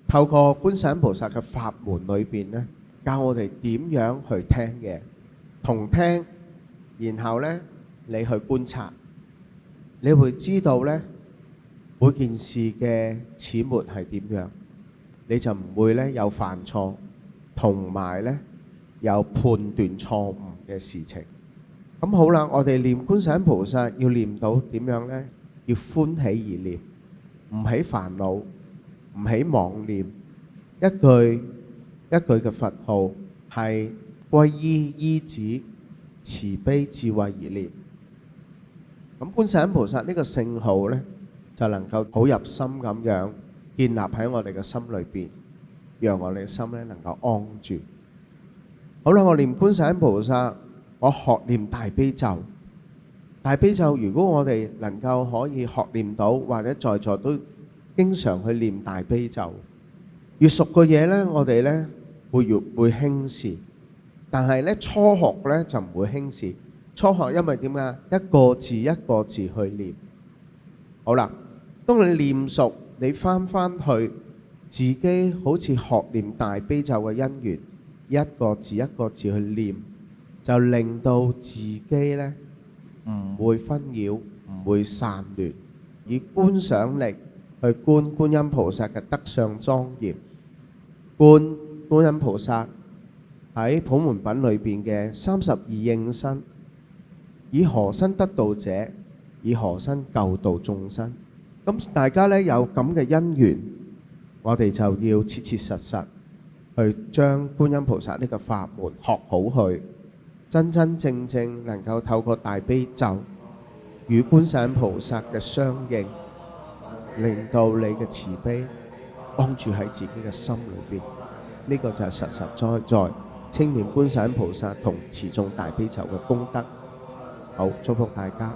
透過觀世音菩薩嘅法門裏邊咧，教我哋點樣去聽嘢，同聽，然後咧你去觀察，你會知道咧每件事嘅始末係點樣，你就唔會咧有犯錯，同埋咧有判斷錯誤嘅事情。咁好啦，我哋念觀世音菩薩要念到點樣呢？要歡喜而念，唔起煩惱，唔起妄念，一句一句嘅佛號係歸依依止慈悲智慧而念。咁觀世音菩薩呢個聖號呢，就能夠好入心咁樣建立喺我哋嘅心裏邊，讓我哋嘅心咧能夠安住。好啦，我念觀世音菩薩，我學念大悲咒。大悲咒如果我哋能夠可以學念到，或者在座都經常去念大悲咒，越熟嘅嘢呢，我哋呢會越會輕視。但係呢初學呢就唔會輕視。初學因為點啊？一個字一個字去念。好啦，當你念熟，你翻去自己好似學念大悲咒嘅因緣，一個字一個字去念，就令到自己呢唔會紛擾，唔會散亂，以觀想力去觀觀音菩薩嘅德相莊嚴，觀觀音菩薩喺普門品裏邊嘅32應身，以何身得道者，以何身救度眾生。咁大家呢有咁嘅因緣，我哋就要切切實實去將觀音菩薩呢個法門學好去，真真正正能夠透過大悲咒與觀世音菩薩嘅相應，令到你嘅慈悲安住喺自己嘅心裏邊。呢個就係實實在在稱念觀世音菩薩同持誦大悲咒嘅功德。好，祝福大家。